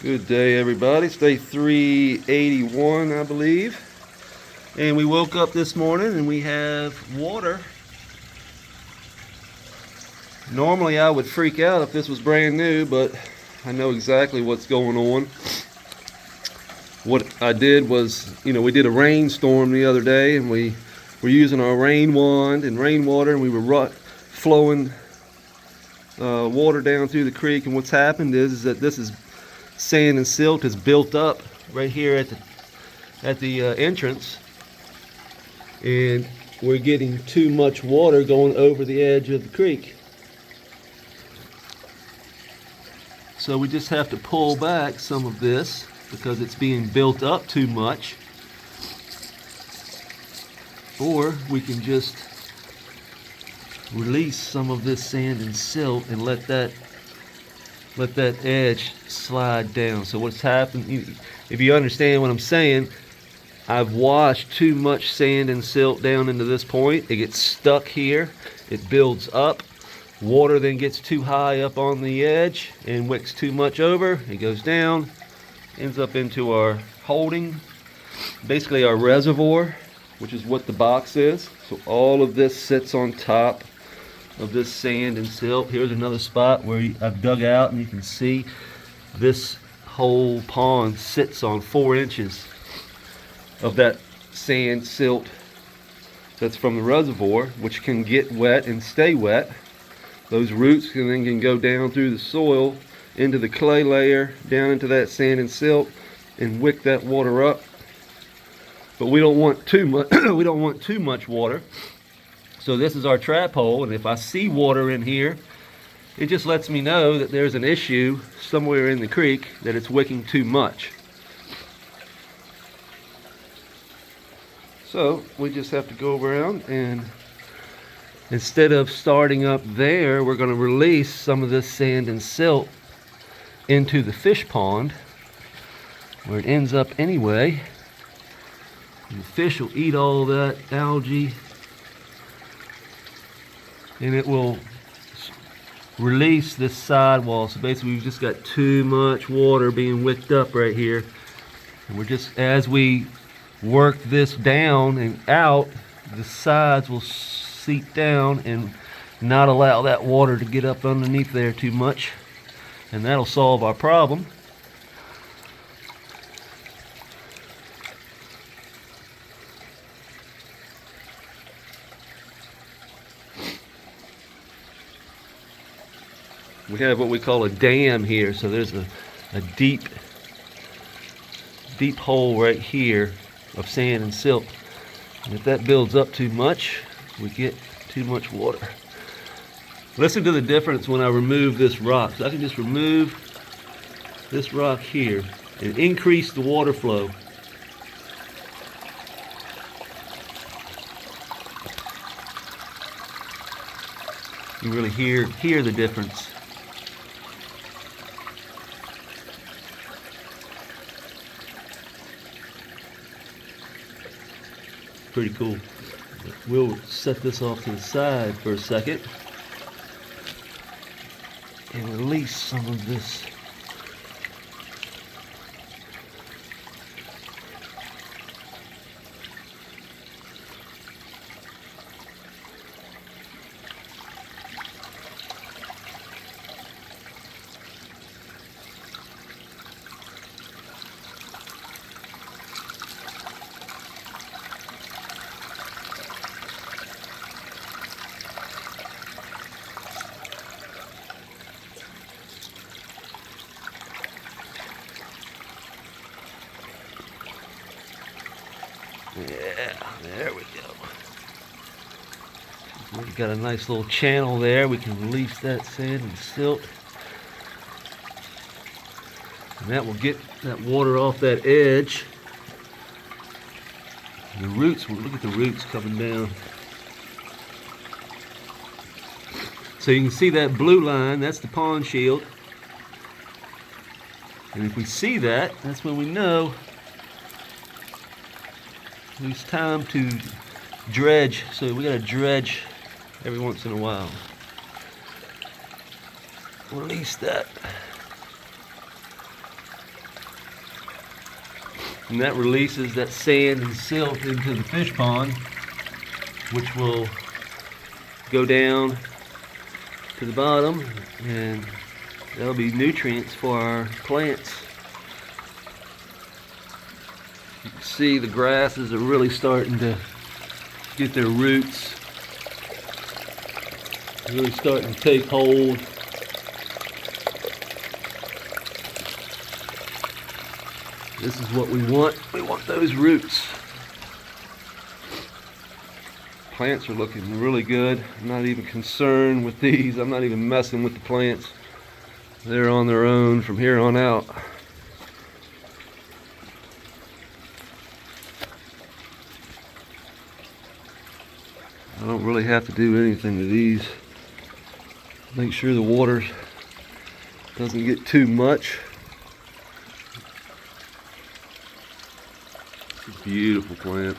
Good day, everybody. It's day 381, I believe. And we woke up this morning and we have water. Normally I would freak out if this was brand new, but I know exactly what's going on. What I did was, we did a rainstorm the other day and we were using our rain wand and rainwater, and we were flowing water down through the creek. And what's happened is that this is sand and silt is built up right here at the entrance, and we're getting too much water going over the edge of the creek. So we just have to pull back some of this because it's being built up too much, or we can just release some of this sand and silt and let that edge slide down. So what's happened, if you understand what I'm saying, I've washed too much sand and silt down into this point. It gets stuck here, it builds up, water then gets too high up on the edge and wicks too much over. It goes down, ends up into our holding, basically our reservoir, which is what the box is. So all of this sits on top of this sand and silt. Here's another spot where I've dug out, and you can see this whole pond sits on 4 inches of that sand silt that's from the reservoir, which can get wet and stay wet. Those roots can go down through the soil into the clay layer, down into that sand and silt, and wick that water up. But we don't want too much. We don't want too much water. So this is our trap hole, and if I see water in here, it just lets me know that there's an issue somewhere in the creek, that it's wicking too much. So we just have to go around, and instead of starting up there, we're going to release some of this sand and silt into the fish pond, where it ends up anyway. And the fish will eat all that algae, and it will release this sidewall. So basically we've just got too much water being wicked up right here, and we're just, as we work this down and out, the sides will seep down and not allow that water to get up underneath there too much, and that'll solve our problem. We have what we call a dam here, so there's a deep hole right here of sand and silt, and if that builds up too much, we get too much water. Listen to the difference when I remove this rock. So I can just remove this rock here and increase the water flow. You really hear the difference. Pretty cool. We'll set this off to the side for a second and release some of this. Yeah, there we go. We've got a nice little channel there. We can release that sand and silt, and that will get that water off that edge. The roots, look at the roots coming down. So you can see that blue line, that's the pond shield. And if we see that, that's when we know it's time to dredge. So we gotta dredge every once in a while. Release that. And that releases that sand and silt into the fish pond, which will go down to the bottom, and there'll be nutrients for our plants. You can see the grasses are really starting to get their roots, really starting to take hold. This is what we want. We want those roots. Plants are looking really good. I'm not even concerned with these. I'm not even messing with the plants. They're on their own from here on out. I don't really have to do anything to these. Make sure the water doesn't get too much. It's a beautiful plant.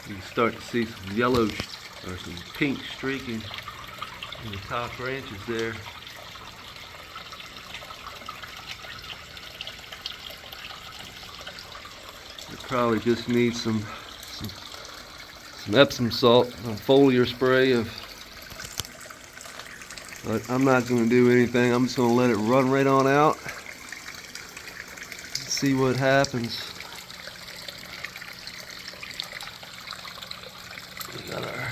You can start to see some yellow or some pink streaking in the top branches there. It probably just needs some Epsom salt, a foliar spray but I'm not going to do anything. I'm just going to let it run right on out. See what happens. We got our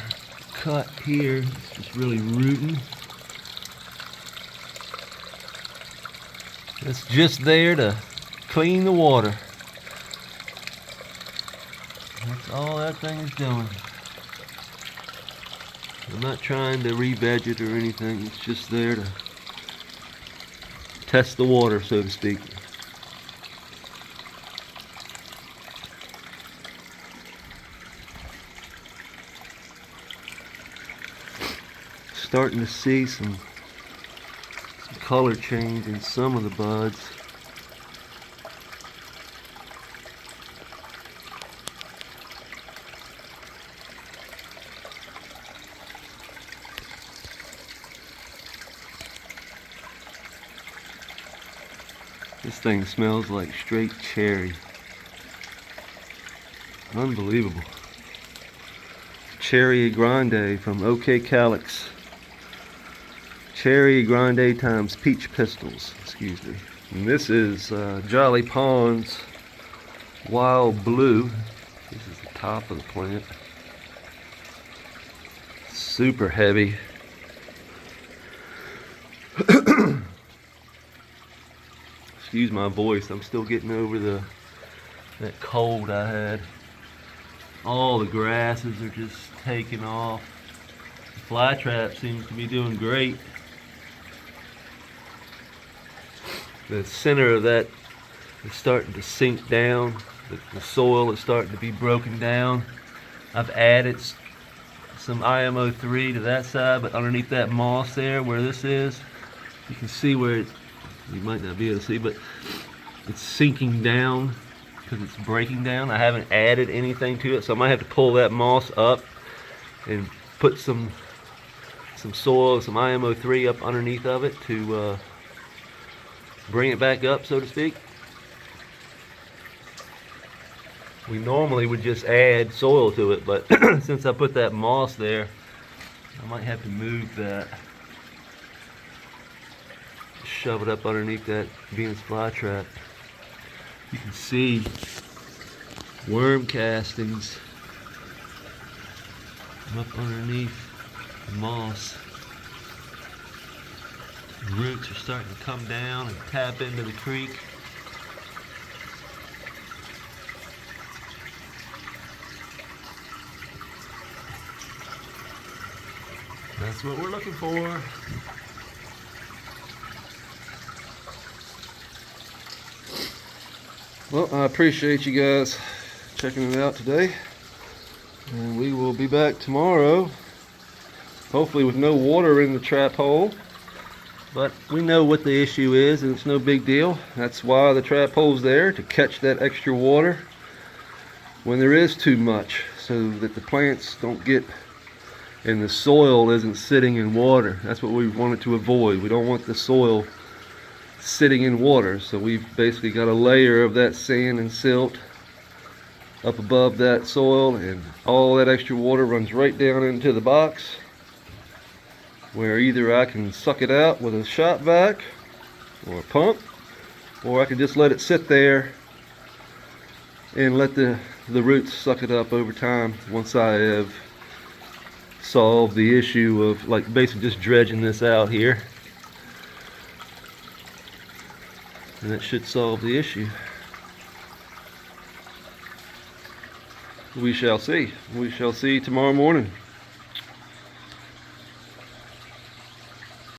cut here. It's just really rooting. It's just there to clean the water. That's all that thing is doing. I'm not trying to re-veg it or anything. It's just there to test the water, so to speak. Starting to see some color change in some of the buds. This thing smells like straight cherry. Unbelievable. Cherry Grande from OK Calyx. Cherry Grande times Peach Pistols, excuse me. And this is Jolly Pond's Wild Blue. This is the top of the plant. Super heavy. Excuse my voice, I'm still getting over that cold I had. All the grasses are just taking off. The fly trap seems to be doing great. The center of that is starting to sink down. The soil is starting to be broken down. I've added some IMO3 to that side, but underneath that moss there where this is, you can see where you might not be able to see, but it's sinking down because it's breaking down. I haven't added anything to it, so I might have to pull that moss up and put some soil, some IMO3 up underneath of it to bring it back up, so to speak. We normally would just add soil to it, but since I put that moss there, I might have to move that. Shove it up underneath that Venus flytrap. You can see worm castings up underneath the moss. The roots are starting to come down and tap into the creek. That's what we're looking for. Well, I appreciate you guys checking it out today. And we will be back tomorrow, hopefully with no water in the trap hole. But we know what the issue is, and it's no big deal. That's why the trap hole's there, to catch that extra water. when there is too much, so that the plants don't get, and the soil isn't sitting in water. That's what we wanted to avoid. We don't want the soil sitting in water, so we've basically got a layer of that sand and silt up above that soil, and all that extra water runs right down into the box, where either I can suck it out with a shop vac or a pump, or I can just let it sit there and let the roots suck it up over time, once I have solved the issue of, like, basically just dredging this out here. And that should solve the issue. We shall see. We shall see tomorrow morning.